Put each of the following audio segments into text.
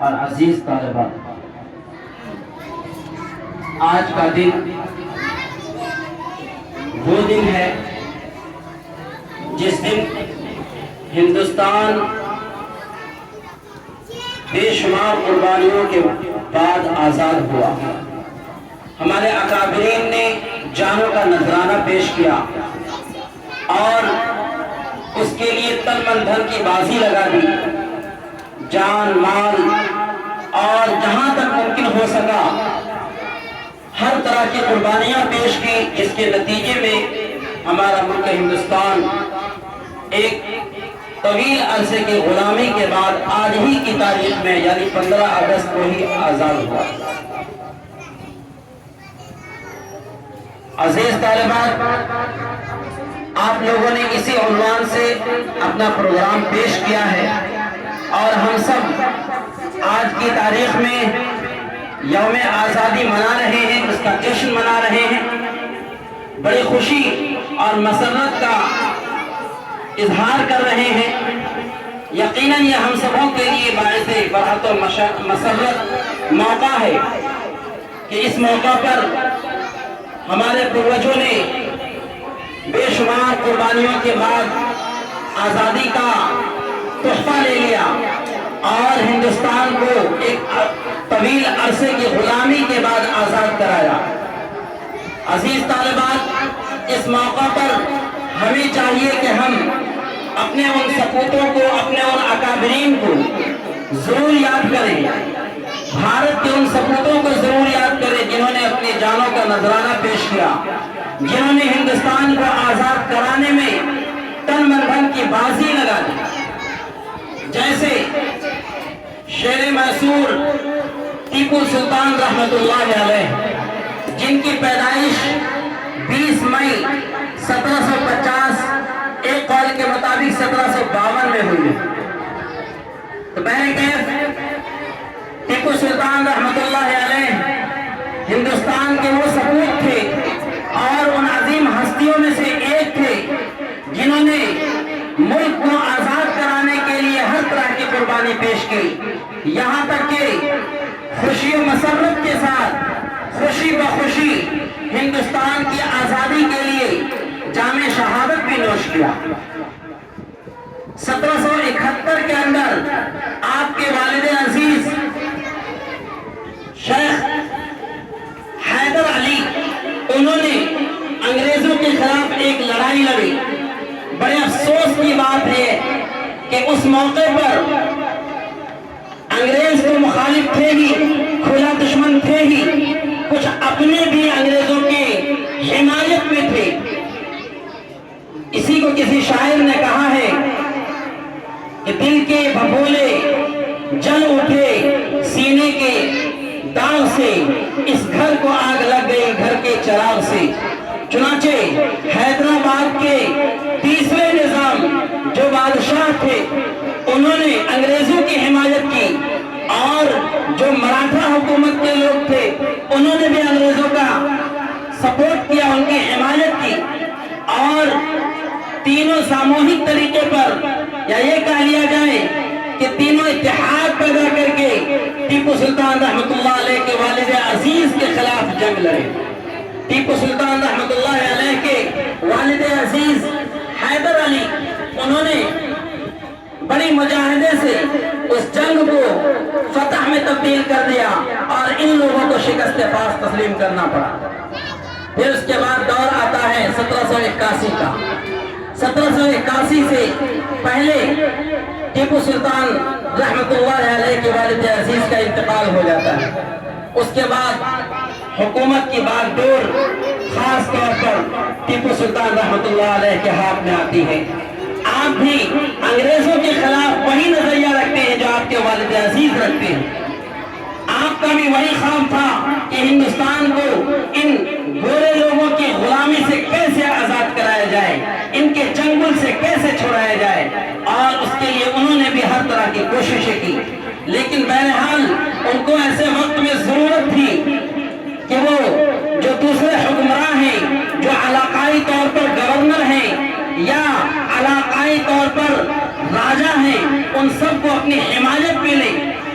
اور عزیز طالبات، آج کا دن وہ دن ہے جس دن ہندوستان بے شمار قربانیوں کے بعد آزاد ہوا۔ ہمارے اکابرین نے جانوں کا نذرانہ پیش کیا اور اس کے لیے تن من دھن کی بازی لگا دی، جان مال اور جہاں تک ممکن ہو سکا ہر طرح کی قربانیاں پیش کی، جس کے نتیجے میں ہمارا ملک ہندوستان ایک طویل عرصے کی غلامی کے بعد آج ہی کی تاریخ میں یعنی 15 اگست کو ہی آزاد ہوا۔ عزیز طالبات، آپ لوگوں نے اسی عنوان سے اپنا پروگرام پیش کیا ہے اور ہم سب آج کی تاریخ میں یوم آزادی منا رہے ہیں، اس کا جشن منا رہے ہیں، بڑی خوشی اور مسرت کا اظہار کر رہے ہیں۔ یقیناً یہ ہم سبوں کے لیے باعث فرحت و مسرت موقع ہے کہ اس موقع پر ہمارے پروجوں نے بے شمار قربانیوں کے بعد آزادی کا تحفہ لے لیا اور ہندوستان کو ایک طویل عرصے کی غلامی کے بعد آزاد کرایا۔ عزیز طالبات، اس موقع پر ہمیں چاہیے کہ ہم اپنے ان سپوتوں کو، اپنے ان اکابرین کو ضرور یاد کریں، بھارت کے ان سپوتوں کو ضرور یاد کریں جنہوں نے اپنی جانوں کا نذرانہ پیش کیا، جنہوں نے ہندوستان کو آزاد کرانے میں تن من دھن کی بازی لگا دی، جیسے شیر میسور ٹیپو سلطان رحمت اللہ علیہ، جن کی پیدائش 20 مئی 1750 ایک قول کے مطابق 1752 میں ہوئی ہے۔ تو بہرکیف ٹیپو سلطان رحمت اللہ علیہ ہندوستان کے وہ سپوت تھے اور ان عظیم ہستیوں میں سے ایک تھے جنہوں نے ملک کو آزاد کرانے کے لیے ہر طرح کی قربانی پیش کی، یہاں تک کہ خوشی و مسرت کے ساتھ خوشی بخوشی ہندوستان کی آزادی کے لیے جام شہادت بھی نوش کیا۔ 1771 کے اندر آپ کے والد عزیز شیخ حیدر علی، انہوں نے انگریزوں کے خلاف ایک لڑائی لڑی۔ بڑے افسوس کی بات ہے کہ اس موقع پر انگریز تو مخالف تھے ہی، کھلا دشمن تھے ہی، کچھ اپنے بھی انگریزوں کے حمایت میں تھے۔ اسی کو کسی شاعر نے کہا ہے کہ دل کے بھگولے جل اٹھے سینے کے داغ سے، اس گھر کو آگ لگ گئی گھر کے چراغ سے۔ چنانچہ حیدرآباد کے 30ویں نظام جو بادشاہ تھے، انہوں نے انگریزوں کی حمایت کی اور جو مراٹھا حکومت کے لوگ تھے انہوں نے بھی انگریزوں کا سپورٹ کیا، ان کی حمایت کی، اور تینوں ساموہک طریقے پر یا یہ کہہ لیا جائے کہ تینوں اتحاد پیدا کر کے ٹیپو سلطان رحمت اللہ علیہ کے والد عزیز کے خلاف جنگ لڑے۔ ٹیپو سلطان رحمت اللہ علیہ کے والد عزیز حیدر علی، انہوں نے بڑی مجاہدے سے اس جنگ کو فتح میں تبدیل کر دیا اور ان لوگوں کو شکست پاس تسلیم کرنا پڑا۔ پھر اس کے بعد دور آتا ہے 1781 کا۔ 1781 سے پہلے ٹیپو سلطان رحمت اللہ علیہ کے والد عزیز کا انتقال ہو جاتا ہے۔ اس کے بعد حکومت کی باغ ڈور خاص طور پر ٹیپو سلطان رحمت اللہ علیہ کے ہاتھ میں آتی ہے۔ آپ بھی انگریزوں کے خلاف وہی نظریہ رکھتے ہیں جو آپ کے والد عزیز رکھتے ہیں۔ آپ کا بھی وہی خواب تھا کہ ہندوستان کو ان گورے لوگوں کی غلامی سے کیسے آزاد کرایا جائے، ان کے چنگل سے کیسے چھڑایا جائے، اور اس کے لیے انہوں نے بھی ہر طرح کی کوششیں کی۔ لیکن بہرحال ان کو ایسے وقت میں ضرورت تھی کہ وہ جو دوسرے حکمراں ہیں، جو علاقائی طور پر گورنر ہیں یا علاقائی طور پر راجہ ہیں، ان سب کو اپنی حمایت میں لیں۔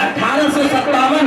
1857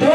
2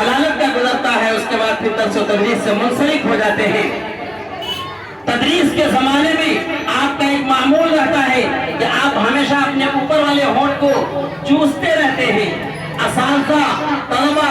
علالت کا گزرتا ہے، اس کے بعد پھر درس و تدریس سے منسلک ہو جاتے ہیں۔ تدریس کے زمانے میں آپ کا ایک معمول رہتا ہے کہ آپ ہمیشہ اپنے اوپر والے ہونٹ کو چوستے رہتے ہیں۔ اساتذہ طلبہ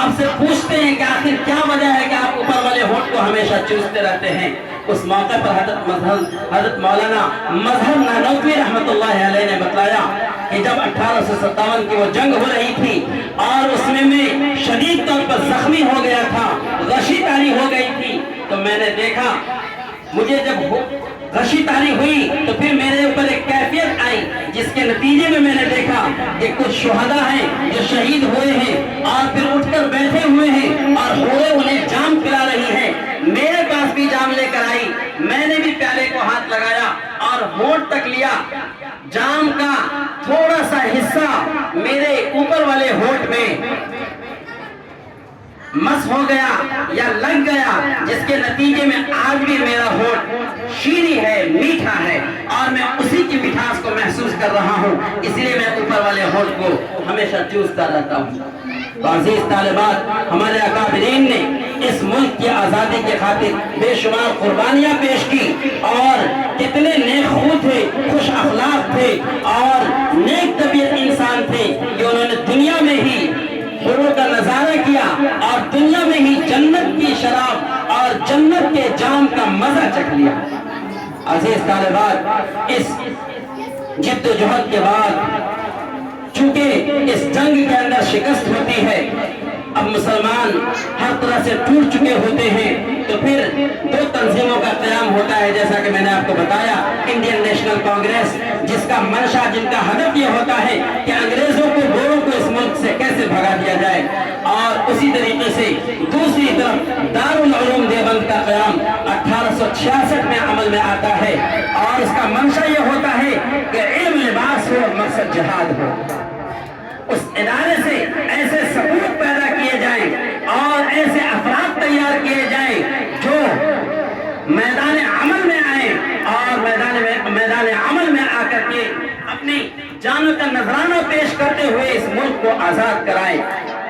آپ سے پوچھتے ہیں کہ آخر کیا وجہ ہے کہ آپ اوپر والے ہونٹ کو ہمیشہ چوستے رہتے ہیں۔ اس موقع پر حضرت مولانا مظہر نانوتوی رحمۃ اللہ علیہ نے بتلایا کہ جب 1857 کی وہ جنگ ہو رہی تھی اور اس میں شدید طور پر زخمی ہو گیا تھا، غشی طاری ہو گئی تھی، تو میں نے دیکھا، مجھے جب غشی طاری ہوئی تو پھر میرے اوپر ایک کیفیت آئی جس کے نتیجے میں نے دیکھا کہ کچھ شہداء ہیں جو شہید ہوئے ہیں اور پھر اٹھ کر بیٹھے ہوئے ہیں اور ہورے انہیں جام پلا رہی ہیں۔ میرے پاس بھی جام لے کر آئی، میں نے بھی پیالے کو ہاتھ لگایا اور ہونٹ تک لیا، جام کا تھوڑا سا حصہ میرے اوپر والے ہونٹ میں مس ہو گیا یا لگ گیا، جس کے نتیجے میں آج بھی میرا ہونٹ شیریں ہے، میٹھا ہے اور میں اسی کی مٹھاس کو محسوس کر رہا ہوں، اس لیے میں اوپر والے ہونٹ کو ہمیشہ چوستا رہتا ہوں۔ تو عزیز طالبات، ہمارے اکابرین نے اس ملک کی آزادی کے خاطر بے شمار قربانیاں پیش کی اور کتنے نیک خو تھے، خوش اخلاق تھے اور نیک طبیعت انسان تھے کہ انہوں نے دنیا میں ہی حوروں کا نظارہ کیا اور دنیا میں ہی جنت کی شراب اور جنت کے جام کا مزہ چکھ لیا۔ عزیز طالبات، اس جد و جہد کے بعد چونکہ اس جنگ کے اندر شکست ہوتی ہے، اب مسلمان ہر طرح سے ٹوٹ چکے ہوتے ہیں، تو پھر دو تنظیموں کا قیام ہوتا ہے، جیسا کہ میں نے آپ کو بتایا، انڈین نیشنل کانگریس، جس کا منشا، جن کا ہدف یہ ہوتا ہے کہ انگریزوں کو، گوروں کو اس ملک سے کیسے بھگا دیا جائے، اور اسی طریقے سے دوسری طرف دارالعلوم دیوبند کا قیام 1866 میں عمل میں آتا ہے اور اس کا منشا یہ ہوتا ہے کہ علم لباس ہو، مقصد جہاد ہو۔ اس ادارے سے ایسے ثبوت پیدا کیے جائیں اور ایسے افراد تیار کیے جائیں جو میدان عمل میں آئیں اور میدان عمل میں آ کر کے اپنی جانوں کا نذرانہ پیش کرتے ہوئے اس ملک کو آزاد کرائیں،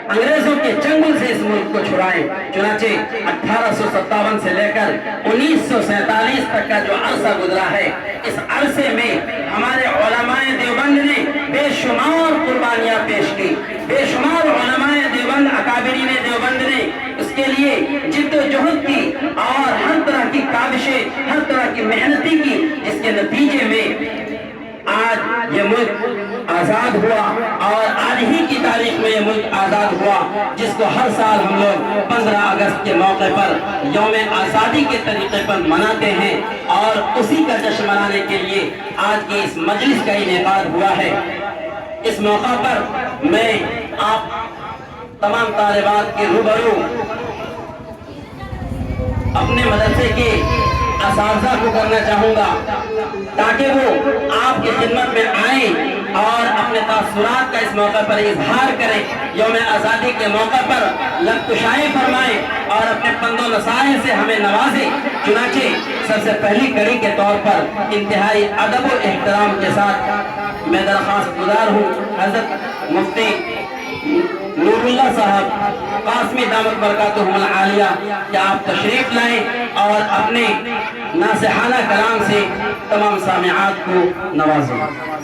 انگریزوں کے چنگل سے اس ملک کو چھڑائیں۔ چنانچہ 1857 سے لے کر 1947 تک کا جو عرصہ گزرا ہے، اس عرصے میں ہمارے علماء دیوبند نے بے شمار قربانیاں پیش کی، بے شمار علماء دیوبند، اکابرین دیوبند نے اس کے لیے جد و جہد کی اور ہر طرح کی کاوشیں، ہر طرح کی محنتی کی، جس کے نتیجے میں آج یہ ملک آزاد ہوا اور آج ہی کی تاریخ میں یہ ملک آزاد ہوا، جس کو ہر سال ہم لوگ 15 اگست کے موقع پر یوم آزادی کے طریقے پر مناتے ہیں اور اسی کا جشن منانے کے لیے آج کی اس مجلس کا انعقاد ہوا ہے۔ اس موقع پر میں آپ تمام طالبات کے روبرو اپنے مدرسے کے اساتذہ کو کرنا چاہوں گا تاکہ وہ آپ کی خدمت میں آئیں اور اپنے تاثرات کا اس موقع پر اظہار کریں، یوم آزادی کے موقع پر لبکشائی فرمائیں اور اپنے پند و نصائح سے ہمیں نوازیں۔ چنانچہ سب سے پہلی کڑی کے طور پر انتہائی ادب و احترام کے ساتھ میں درخواست گزار ہوں حضرت مفتی نور اللہ صاحب قاسمی دامت برکاتہم العالیہ کہ آپ تشریف لائیں اور اپنے ناصحانہ کلام سے تمام سامعات کو نوازیں۔